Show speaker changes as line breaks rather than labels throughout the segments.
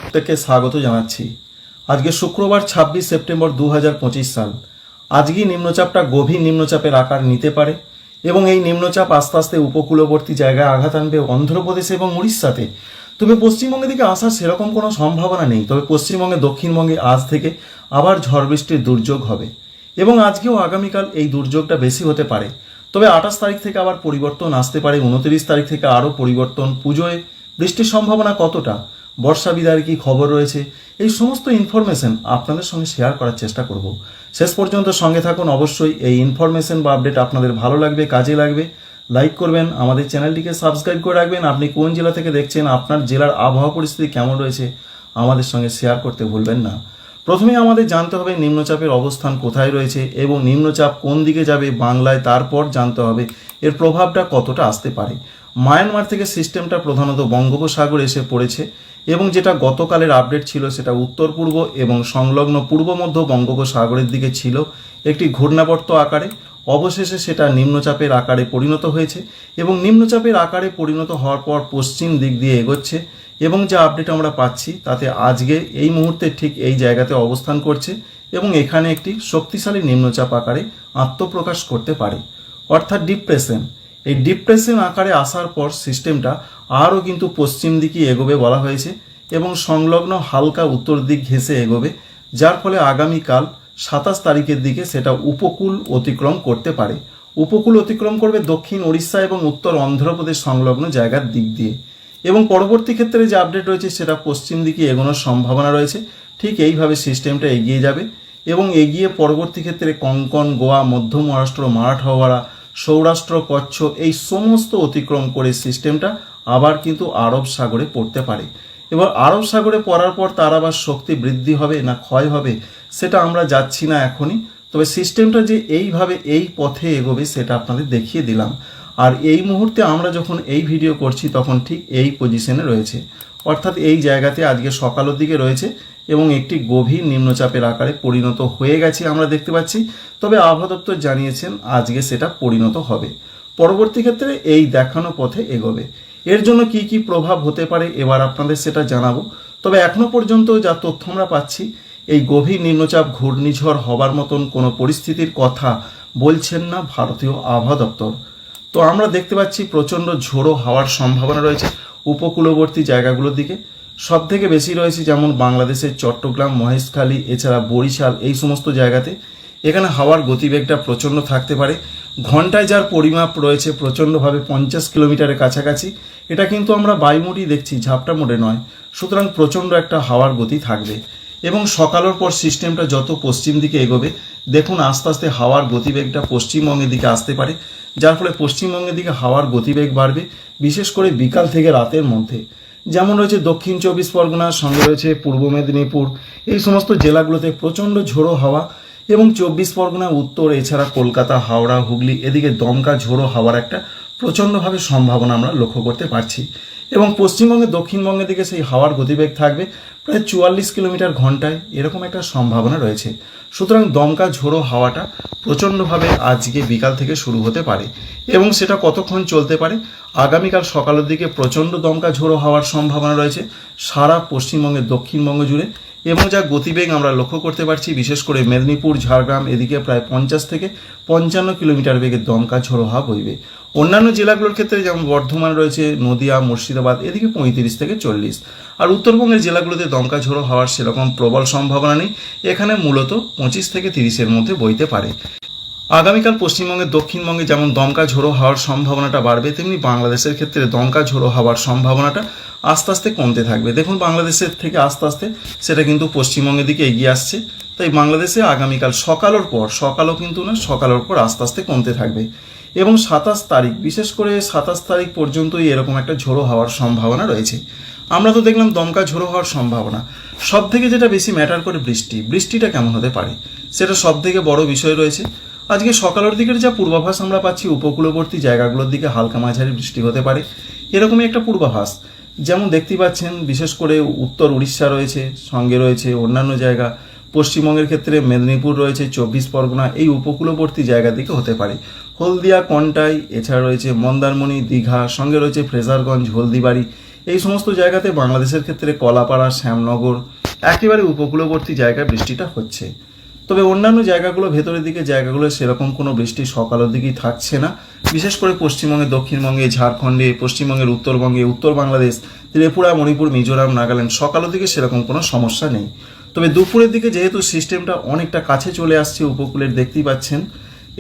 প্রত্যেককে স্বাগত জানাচ্ছি। আজকে শুক্রবার ২৬ সেপ্টেম্বর ২০২৫ সাল। আজকেই নিম্নচাপটা গভীর নিম্নচাপের আকার নিতে পারে এবং এই নিম্নচাপ আস্তে আস্তে উপকূলবর্তী জায়গায় আঘাত আনবে অন্ধ্রপ্রদেশ এবং উড়িষ্যাতে। তবে পশ্চিমবঙ্গের দিকে আসার সেরকম কোনো সম্ভাবনা নেই। তবে পশ্চিমবঙ্গে দক্ষিণবঙ্গে আজ থেকে আবার ঝড় বৃষ্টির দুর্যোগ হবে এবং আজকেও আগামীকাল এই দুর্যোগটা বেশি হতে পারে। তবে ২৮ তারিখ থেকে আবার পরিবর্তন আসতে পারে, ২৯ তারিখ থেকে আরও পরিবর্তন। পুজোয় বৃষ্টির সম্ভাবনা কতটা, বর্ষা বিদায়ের কী খবর রয়েছে, এই সমস্ত ইনফরমেশন আপনাদের সঙ্গে শেয়ার করার চেষ্টা করব। শেষ পর্যন্ত সঙ্গে থাকুন। অবশ্যই এই ইনফরমেশন বা আপডেট আপনাদের ভালো লাগবে, কাজে লাগবে। লাইক করবেন, আমাদের চ্যানেলটিকে সাবস্ক্রাইব করে রাখবেন। আপনি কোন জেলা থেকে দেখছেন, আপনার জেলার আবহাওয়া পরিস্থিতি কেমন রয়েছে আমাদের সঙ্গে শেয়ার করতে ভুলবেন না। প্রথমে আমাদের জানতে হবে নিম্নচাপের অবস্থান কোথায় রয়েছে এবং নিম্নচাপ কোন দিকে যাবে বাংলায়। তারপর জানতে হবে এর প্রভাবটা কতটা আসতে পারে। মায়ানমার থেকে সিস্টেমটা প্রধানত বঙ্গোপসাগরে এসে পড়েছে এবং যেটা গতকালের আপডেট ছিল সেটা উত্তর পূর্ব এবং সংলগ্ন পূর্ব মধ্য বঙ্গোপসাগরের দিকে ছিল একটি ঘূর্ণাবর্ত আকারে। অবশেষে সেটা নিম্নচাপের আকারে পরিণত হয়েছে এবং নিম্নচাপের আকারে পরিণত হওয়ার পর পশ্চিম দিক দিয়ে এগোচ্ছে এবং যা আপডেট আমরা পাচ্ছি তাতে আজকে এই মুহূর্তে ঠিক এই জায়গাতে অবস্থান করছে এবং এখানে একটি শক্তিশালী নিম্নচাপ আকারে আত্মপ্রকাশ করতে পারে, অর্থাৎ ডিপ্রেশন। এই ডিপ্রেশন আকারে আসার পর সিস্টেমটা আরও কিন্তু পশ্চিম দিকে এগোবে বলা হয়েছে এবং সংলগ্ন হালকা উত্তর দিক ঘেঁষে এগোবে, যার ফলে আগামীকাল ২৭ তারিখের দিকে সেটা উপকূল অতিক্রম করতে পারে। উপকূল অতিক্রম করবে দক্ষিণ ওড়িশা এবং উত্তর অন্ধ্রপ্রদেশ সংলগ্ন জায়গার দিক দিয়ে এবং পরবর্তী ক্ষেত্রে যে আপডেট রয়েছে সেটা পশ্চিম দিকে এগোনোর সম্ভাবনা রয়েছে। ঠিক এইভাবে সিস্টেমটা এগিয়ে যাবে এবং এগিয়ে পরবর্তী ক্ষেত্রে কঙ্কন, গোয়া, মধ্য মহারাষ্ট্র, মারাঠওয়াড়া, সৌরাষ্ট্র, কচ্ছ এই সমস্ত অতিক্রম করে সিস্টেমটা আবার কিন্তু আরব সাগরে পড়তে পারে। এবার আরব সাগরে পড়ার পর তার আবার শক্তি বৃদ্ধি হবে না ক্ষয় হবে সেটা আমরা যাচ্ছি না এখনই। তবে সিস্টেমটা যে এইভাবে এই পথে এগোবে সেটা আপনাদের দেখিয়ে দিলাম। আর এই মুহূর্তে আমরা যখন এই ভিডিও করছি তখন ঠিক এই পজিশনে রয়েছে, অর্থাৎ এই জায়গাতে আজকে সকালের দিকে রয়েছে এবং একটি গভীর নিম্নচাপের আকারে পরিণত হয়ে গেছে আমরা দেখতে পাচ্ছি। তবে আবহাওয়া দপ্তর জানিয়েছেন আজকে সেটা পরিণত হবে, পরবর্তী ক্ষেত্রে এই দেখানো পথে এগোবে। এর জন্য কি কি প্রভাব হতে পারে এবার আপনাদের সেটা জানাবো। তবে এখনো পর্যন্ত যা তথ্য আমরা পাচ্ছি, এই গভীর নিম্নচাপ ঘূর্ণিঝড় হবার মতন কোনো পরিস্থিতির কথা বলছেন না ভারতীয় আবহাওয়া দপ্তর। তো আমরা দেখতে পাচ্ছি প্রচণ্ড ঝোড়ো হাওয়ার সম্ভাবনা রয়েছে উপকূলবর্তী জায়গাগুলোর দিকে। সব থেকে বেশি রয়েছে যেমন বাংলাদেশের চট্টগ্রাম, মহেশখালী, এছাড়া বরিশাল এই সমস্ত জায়গাতে। এখানে হাওয়ার গতিবেগটা প্রচণ্ড থাকতে পারে। ঘন্টায় যার পরিমাপ রয়েছে প্রচণ্ডভাবে ৫০ কিলোমিটারের কাছাকাছি। এটা কিন্তু আমরা বায়ুমোডই দেখছি, ঝাপটা মোডে নয়। সুতরাং প্রচণ্ড একটা হাওয়ার গতি থাকবে এবং সকালের পর সিস্টেমটা যত পশ্চিম দিকে এগোবে দেখুন আস্তে আস্তে হাওয়ার গতিবেগটা পশ্চিমবঙ্গের দিকে আসতে পারে, যার ফলে পশ্চিমবঙ্গের দিকে হাওয়ার গতিবেগ বাড়বে বিশেষ করে বিকাল থেকে রাতের মধ্যে। যেমন রয়েছে দক্ষিণ ২৪ পরগনার সঙ্গে রয়েছে পূর্ব মেদিনীপুর, এই সমস্ত জেলাগুলোতে প্রচণ্ড ঝোড়ো হাওয়া এবং ২৪ পরগনা উত্তর, এছাড়া কলকাতা, হাওড়া, হুগলি এদিকে দমকা ঝোড়ো হাওয়ার একটা প্রচণ্ডভাবে সম্ভাবনা আমরা লক্ষ্য করতে পারছি এবং পশ্চিমবঙ্গে দক্ষিণবঙ্গের দিকে সেই হাওয়ার গতিবেগ থাকবে প্রায় ৪৪ কিলোমিটার ঘন্টায়, এরকম একটা সম্ভাবনা রয়েছে। সুতরাং দমকা ঝোড়ো হাওয়াটা প্রচণ্ডভাবে আজকে বিকাল থেকে শুরু হতে পারে এবং সেটা কতক্ষণ চলতে পারে, আগামীকাল সকালের দিকে প্রচণ্ড দমকা ঝোড়ো হাওয়ার সম্ভাবনা রয়েছে সারা পশ্চিমবঙ্গের দক্ষিণবঙ্গ জুড়ে এবং যা গতিবেগ আমরা লক্ষ্য করতে পারছি বিশেষ করে মেদিনীপুর, ঝাড়গ্রাম এদিকে প্রায় ৫০ থেকে ৫৫ কিলোমিটার বেগে দমকা ঝোড়ো হাওয়া বইবে। অন্যান্য জেলাগুলোর ক্ষেত্রে যেমন বর্ধমান রয়েছে, নদিয়া, মুর্শিদাবাদ এদিকে ৩৫ থেকে ৪০। আর উত্তরবঙ্গের জেলাগুলোতে দমকা ঝোড়ো হওয়ার সেরকম প্রবল সম্ভাবনা নেই, এখানে মূলত ২৫ থেকে ৩০-এর মধ্যে বইতে পারে। আগামীকাল পশ্চিমবঙ্গের দক্ষিণবঙ্গে যেমন দমকা ঝোড়ো হওয়ার সম্ভাবনাটা বাড়বে, তেমনি বাংলাদেশের ক্ষেত্রে দমকা ঝোড়ো হওয়ার সম্ভাবনাটা আস্তে আস্তে কমতে থাকবে। দেখুন বাংলাদেশের থেকে আস্তে আস্তে সেটা কিন্তু পশ্চিমবঙ্গের দিকে এগিয়ে আসছে। তাই বাংলাদেশে আগামীকাল সকালের পর, সকালও কিন্তু না, সকালের পর আস্তে আস্তে কমতে থাকবে এবং ২৭ তারিখ বিশেষ করে ২৭ তারিখ পর্যন্তই এরকম একটা ঝোড়ো হওয়ার সম্ভাবনা রয়েছে। আমরা তো দেখলাম দমকা ঝোড়ো হওয়ার সম্ভাবনা, সব থেকে যেটা বেশি ম্যাটার করে বৃষ্টিটা কেমন হতে পারে সেটা সব থেকে বড় বিষয় রয়েছে। আজকে সকালের দিকের যা পূর্বাভাস আমরা পাচ্ছি উপকূলবর্তী জায়গাগুলোর দিকে হালকা মাঝারি বৃষ্টি হতে পারে, এরকমই একটা পূর্বাভাস। যেমন দেখতে পাচ্ছেন বিশেষ করে উত্তর উড়িষ্যা রয়েছে, সঙ্গে রয়েছে অন্যান্য জায়গা, পশ্চিমবঙ্গের ক্ষেত্রে মেদিনীপুর রয়েছে, ২৪ পরগনা এই উপকূলবর্তী জায়গা দিকে হতে পারে। হলদিয়া, কন্টাই, এছাড়া রয়েছে মন্দারমণি, দীঘা, সঙ্গে রয়েছে ফ্রেজারগঞ্জ, হলদিবাড়ি এই সমস্ত জায়গাতে বাংলাদেশের ক্ষেত্রে কলাপাড়া, শ্যামনগর একেবারে উপকূলবর্তী জায়গায় বৃষ্টিটা হচ্ছে। তবে অন্যান্য জায়গাগুলো, ভেতরের দিকে জায়গাগুলো সেরকম কোনো বৃষ্টি সকালের দিকেই থাকছে না। বিশেষ করে পশ্চিমবঙ্গে, দক্ষিণবঙ্গে, ঝাড়খণ্ডে, পশ্চিমবঙ্গের উত্তরবঙ্গে, উত্তর বাংলাদেশ, ত্রিপুরা, মণিপুর, মিজোরাম, নাগাল্যান্ড সকালের দিকে সেরকম কোনো সমস্যা নেই। তবে দুপুরের দিকে যেহেতু সিস্টেমটা অনেকটা কাছে চলে আসছে উপকূলের, দেখতেই পাচ্ছেন,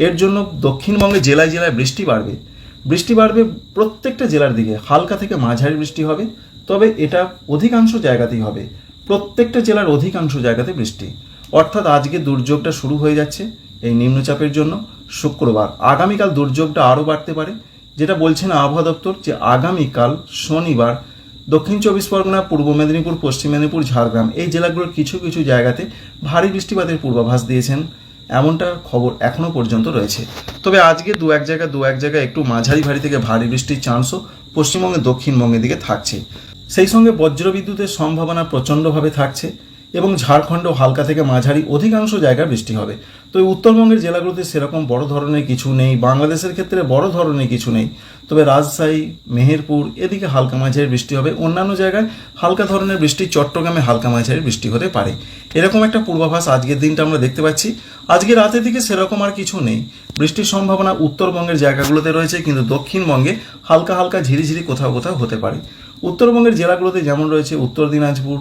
এর জন্য দক্ষিণবঙ্গে জেলায় জেলায় বৃষ্টি বাড়বে। বৃষ্টি বাড়বে প্রত্যেকটা জেলার দিকে, হালকা থেকে মাঝারি বৃষ্টি হবে। তবে এটা অধিকাংশ জায়গাতেই হবে, প্রত্যেকটা জেলার অধিকাংশ জায়গাতে বৃষ্টি। অর্থাৎ আজকে দুর্যোগটা শুরু হয়ে যাচ্ছে এই নিম্নচাপের জন্য। শুক্রবার, আগামীকাল দুর্যোগটা আরও বাড়তে পারে। যেটা বলছেন আবহাওয়া দপ্তর, যে আগামীকাল শনিবার দক্ষিণ চব্বিশ পরগনা, পূর্ব মেদিনীপুর, পশ্চিম মেদিনীপুর, ঝাড়গ্রাম এই জেলাগুলোর কিছু কিছু জায়গাতে ভারী বৃষ্টিপাতের পূর্বাভাস দিয়েছেন, এমনটা খবর এখনও পর্যন্ত রয়েছে। তবে আজকে দু এক জায়গায় একটু মাঝারি ভারী থেকে ভারী বৃষ্টির চান্সও পশ্চিমবঙ্গে, দক্ষিণবঙ্গের দিকে থাকছে। সেই সঙ্গে বজ্রবিদ্যুতের সম্ভাবনা প্রচণ্ডভাবে থাকছে এবং ঝাড়খণ্ডও হালকা থেকে মাঝারি অধিকাংশ জায়গায় বৃষ্টি হবে। তো এই উত্তরবঙ্গের জেলাগুলোতে সেরকম বড় ধরনের কিছু নেই, বাংলাদেশের ক্ষেত্রে বড় ধরনের কিছু নেই। তবে রাজশাহী, মেহেরপুর এদিকে হালকা মাঝারি বৃষ্টি হবে। অন্যান্য জায়গায় হালকা ধরনের বৃষ্টি, চট্টগ্রামে হালকা মাঝারি বৃষ্টি হতে পারে। এরকম একটা পূর্বাভাস আজকের দিনটা আমরা দেখতে পাচ্ছি। আজকে রাতের দিকে সেরকম আর কিছু নেই। বৃষ্টির সম্ভাবনা উত্তরবঙ্গের জায়গাগুলোতে রয়েছে, কিন্তু দক্ষিণবঙ্গে হালকা হালকা ঝিরিঝিরি কোথাও কোথাও হতে পারে। উত্তরবঙ্গের জেলাগুলোতে যেমন রয়েছে উত্তর দিনাজপুর,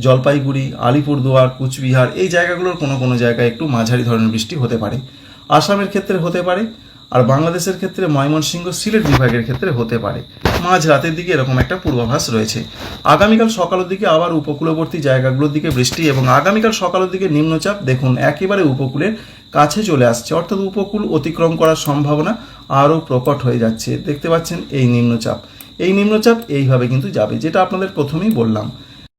জলপাইগুড়ি, আলিপুরদুয়ার, কুচবিহার এই জায়গাগুলোর কোনো কোনো জায়গায় একটু মাঝারি ধরনের বৃষ্টি হতে পারে। আসামের ক্ষেত্রে হতে পারে, আর বাংলাদেশের ক্ষেত্রে ময়মনসিংহ, সিলেট বিভাগের ক্ষেত্রে হতে পারে। মাঝ রাতের দিকে এরকম একটা পূর্বাভাস রয়েছে। আগামীকাল সকালের দিকে আবার উপকূলবর্তী জায়গাগুলোর দিকে বৃষ্টি, এবং আগামীকাল সকালের দিকে নিম্নচাপ দেখুন একেবারে উপকূলের কাছে চলে আসছে। অর্থাৎ উপকূল অতিক্রম করার সম্ভাবনা আরও প্রকট হয়ে যাচ্ছে। দেখতে পাচ্ছেন এই নিম্নচাপ এইভাবে কিন্তু যাবে, যেটা আপনাদের প্রথমেই বললাম।